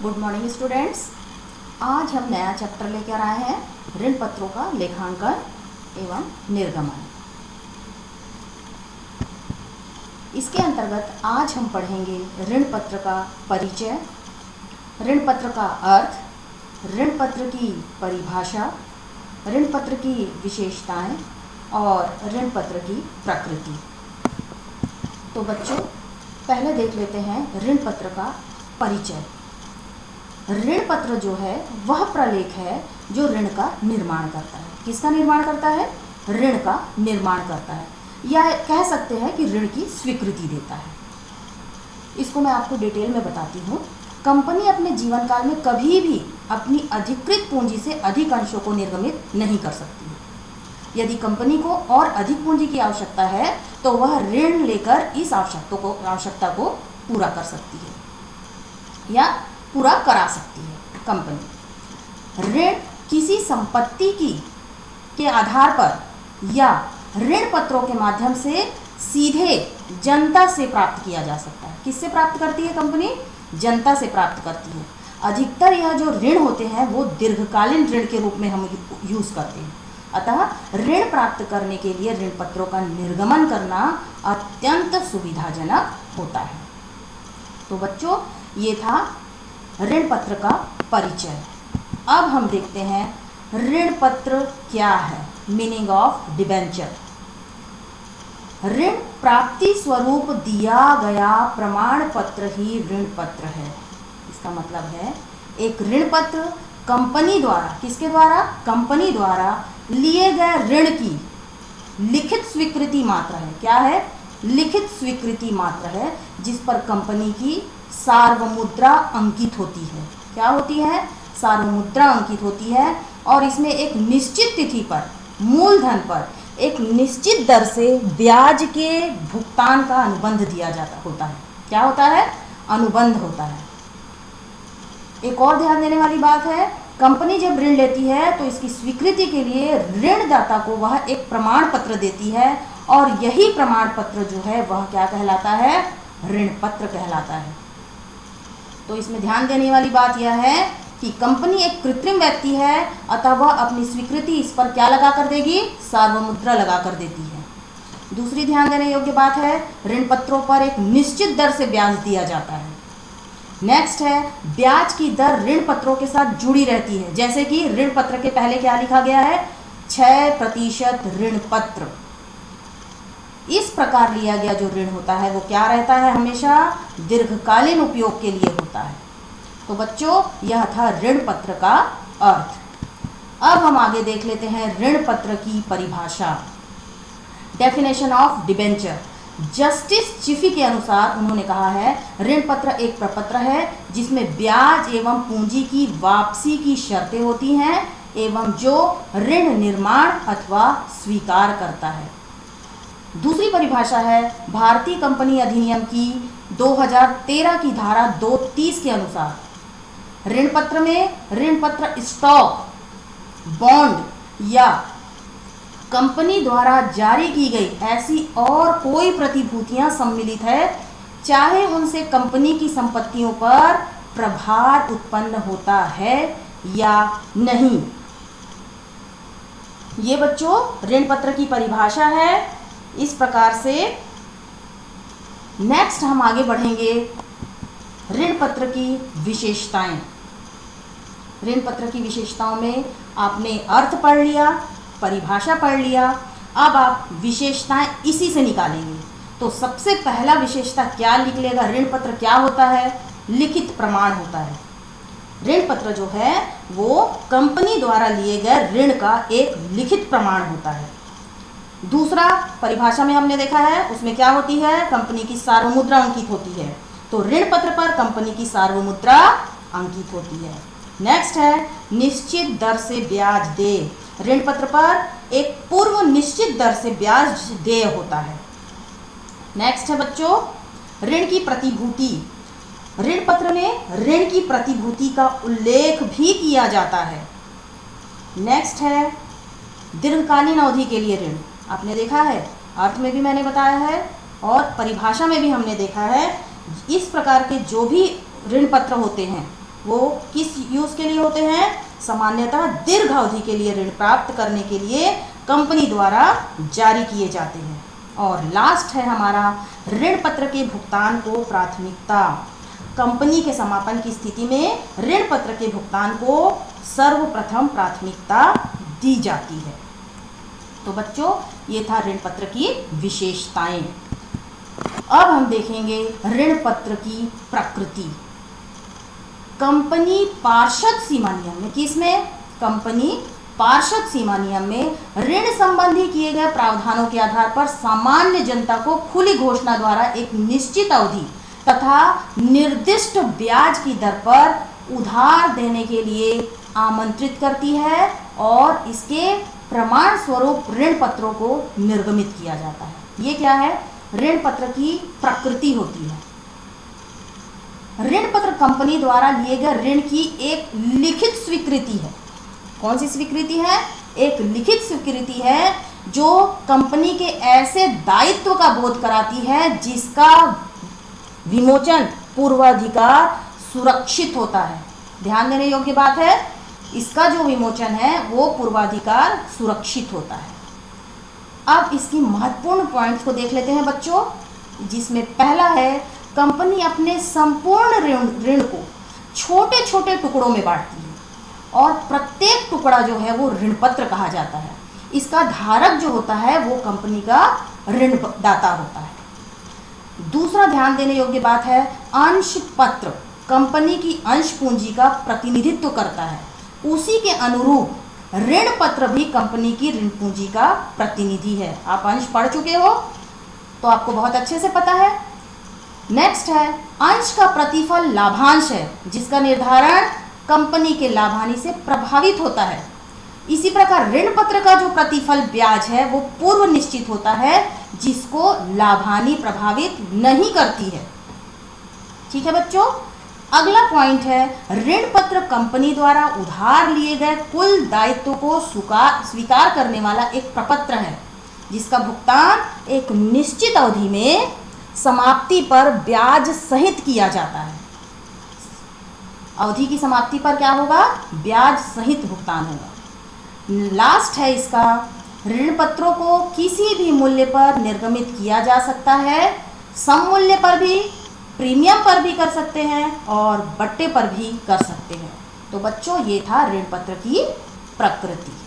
Good morning students. आज हम नया चैप्टर लेकर आए हैं ऋण पत्रों का लेखांकन एवं निर्गमन। इसके अंतर्गत आज हम पढ़ेंगे ऋण पत्र का परिचय, ऋण पत्र का अर्थ, ऋण पत्र की परिभाषा, ऋण पत्र की विशेषताएं और ऋण पत्र की प्रकृति। तो बच्चों, पहले देख लेते हैं ऋण पत्र का परिचय। ऋण पत्र जो है वह प्रलेख है जो ऋण का निर्माण करता है। किसका निर्माण करता है? ऋण का निर्माण करता है, या कह सकते हैं कि ऋण की स्वीकृति देता है। इसको मैं आपको डिटेल में बताती हूँ। कंपनी अपने जीवन काल में कभी भी अपनी अधिकृत पूंजी से अधिक अंशों को निर्गमित नहीं कर सकती है। यदि कंपनी को और अधिक पूंजी की आवश्यकता है तो वह ऋण लेकर इस आवश्यकता को पूरा कर सकती है या पूरा करा सकती है। कंपनी ऋण किसी संपत्ति के आधार पर या ऋण पत्रों के माध्यम से सीधे जनता से प्राप्त किया जा सकता है। किससे प्राप्त करती है कंपनी? जनता से प्राप्त करती है। अधिकतर यह जो ऋण होते हैं वो दीर्घकालीन ऋण के रूप में हम यूज़ करते हैं। अतः ऋण प्राप्त करने के लिए ऋण पत्रों का निर्गमन करना अत्यंत सुविधाजनक होता है। तो बच्चों, ये था ऋण पत्र का परिचय। अब हम देखते हैं ऋण पत्र क्या है। Meaning of debenture. ऋण प्राप्ति स्वरूप दिया गया प्रमाण पत्र ही ऋण पत्र है। इसका मतलब है एक ऋण पत्र कंपनी द्वारा, किसके द्वारा? कंपनी द्वारा लिए गए ऋण की लिखित स्वीकृति मात्र है। क्या है? लिखित स्वीकृति मात्र है, जिस पर कंपनी की सार्वमुद्रा अंकित होती है। क्या होती है? सार्वमुद्रा अंकित होती है, और इसमें एक निश्चित तिथि पर मूलधन पर एक निश्चित दर से ब्याज के भुगतान का अनुबंध दिया जाता होता है। क्या होता है? अनुबंध होता है। एक और ध्यान देने वाली बात है, कंपनी जब ऋण लेती है तो इसकी स्वीकृति के लिए ऋणदाता को वह एक प्रमाण पत्र देती है, और यही प्रमाण पत्र जो है वह क्या कहलाता है? ऋण पत्र कहलाता है। तो इसमें ध्यान देने वाली बात यह है कि कंपनी एक कृत्रिम व्यक्ति है, अतः वह अपनी स्वीकृति इस पर क्या लगा कर देगी? सार्वमुद्रा लगा कर देती है। दूसरी ध्यान देने योग्य बात है, ऋण पत्रों पर एक निश्चित दर से ब्याज दिया जाता है। नेक्स्ट है, ब्याज की दर ऋण पत्रों के साथ जुड़ी रहती है। जैसे कि ऋण पत्र के पहले क्या लिखा गया है? 6% ऋण पत्र। इस प्रकार लिया गया जो ऋण होता है वो क्या रहता है? हमेशा दीर्घकालीन उपयोग के लिए होता है। तो बच्चों, यह था ऋण पत्र का अर्थ। अब हम आगे देख लेते हैं ऋण पत्र की परिभाषा। Definition of debenture. जस्टिस चिफी के अनुसार उन्होंने कहा है, ऋण पत्र एक प्रपत्र है जिसमें ब्याज एवं पूंजी की वापसी की शर्तें होती हैं एवं जो ऋण निर्माण अथवा स्वीकार करता है। दूसरी परिभाषा है भारतीय कंपनी अधिनियम की 2013 की धारा 230 के अनुसार ऋण पत्र में ऋण पत्र स्टॉक, बॉन्ड या कंपनी द्वारा जारी की गई ऐसी और कोई प्रतिभूतियां सम्मिलित है, चाहे उनसे कंपनी की संपत्तियों पर प्रभार उत्पन्न होता है या नहीं। ये बच्चों ऋण पत्र की परिभाषा है। इस प्रकार से नेक्स्ट हम आगे बढ़ेंगे ऋण पत्र की विशेषताएं। ऋण पत्र की विशेषताओं में आपने अर्थ पढ़ लिया, परिभाषा पढ़ लिया, अब आप विशेषताएं इसी से निकालेंगे। तो सबसे पहला विशेषता क्या निकलेगा? ऋण पत्र क्या होता है? लिखित प्रमाण होता है। ऋण पत्र जो है वो कंपनी द्वारा लिए गए ऋण का एक लिखित प्रमाण होता है। दूसरा, परिभाषा में हमने देखा है उसमें क्या होती है? कंपनी की सार्वमुद्रा अंकित होती है। तो ऋण पत्र पर कंपनी की सार्वमुद्रा अंकित होती है। नेक्स्ट है निश्चित दर से ब्याज देय। ऋण पत्र पर एक पूर्व निश्चित दर से ब्याज देय होता है। नेक्स्ट है बच्चों ऋण की प्रतिभूति। ऋण पत्र में ऋण की प्रतिभूति का उल्लेख भी किया जाता है। नेक्स्ट है दीर्घकालीन अवधि के लिए ऋण। आपने देखा है, अर्थ में भी मैंने बताया है और परिभाषा में भी हमने देखा है, इस प्रकार के जो भी ऋण पत्र होते हैं वो किस यूज़ के लिए होते हैं? सामान्यतः दीर्घ अवधि के लिए ऋण प्राप्त करने के लिए कंपनी द्वारा जारी किए जाते हैं। और लास्ट है हमारा ऋण पत्र के भुगतान को प्राथमिकता। कंपनी के समापन की स्थिति में ऋण पत्र के भुगतान को सर्वप्रथम प्राथमिकता दी जाती है। तो बच्चों, ये था ऋण पत्र की विशेषताएं। अब हम देखेंगे ऋण पत्र की प्रकृति। कंपनी पार्षद सीमा नियम में, किसमें? कंपनी पार्षद सीमा नियम में ऋण संबंधी किए गए प्रावधानों के आधार पर सामान्य जनता को खुली घोषणा द्वारा एक निश्चित अवधि तथा निर्दिष्ट ब्याज की दर पर उधार देने के लिए आमंत्रित करती है और इसके प्रमाण स्वरूप ऋण पत्रों को निर्गमित किया जाता है। ये क्या है? ऋण पत्र की प्रकृति होती है। ऋण पत्र कंपनी द्वारा लिए गए ऋण की एक लिखित स्वीकृति है। कौन सी स्वीकृति है? एक लिखित स्वीकृति है जो कंपनी के ऐसे दायित्व का बोध कराती है जिसका विमोचन पूर्वाधिकार सुरक्षित होता है। ध्यान देने योग्य बात है, इसका जो विमोचन है वो पूर्वाधिकार सुरक्षित होता है। अब इसकी महत्वपूर्ण पॉइंट्स को देख लेते हैं बच्चों, जिसमें पहला है कंपनी अपने संपूर्ण ऋण को छोटे छोटे टुकड़ों में बांटती है और प्रत्येक टुकड़ा जो है वो ऋण पत्र कहा जाता है। इसका धारक जो होता है वो कंपनी का ऋणदाता होता है। दूसरा ध्यान देने योग्य बात है, अंश पत्र कंपनी की अंश पूंजी का प्रतिनिधित्व करता है। उसी के अनुरूप ऋण पत्र भी कंपनी की ऋण पूंजी का प्रतिनिधि है। आप अंश पढ़ चुके हो तो आपको बहुत अच्छे से पता है। नेक्स्ट है, अंश का प्रतिफल लाभांश है जिसका निर्धारण कंपनी के लाभानी से प्रभावित होता है। इसी प्रकार ऋण पत्र का जो प्रतिफल ब्याज है वो पूर्व निश्चित होता है जिसको लाभानी प्रभावित नहीं करती है। ठीक है बच्चों, अगला पॉइंट है, ऋण पत्र कंपनी द्वारा उधार लिए गए कुल दायित्व को स्वीकार करने वाला एक प्रपत्र है जिसका भुगतान एक निश्चित अवधि में समाप्ति पर ब्याज सहित किया जाता है। अवधि की समाप्ति पर क्या होगा? ब्याज सहित भुगतान होगा। लास्ट है इसका, ऋण पत्रों को किसी भी मूल्य पर निर्गमित किया जा सकता है। सम मूल्य पर भी, प्रीमियम पर भी कर सकते हैं और बट्टे पर भी कर सकते हैं। तो बच्चों, ये था ऋण पत्र की प्रकृति।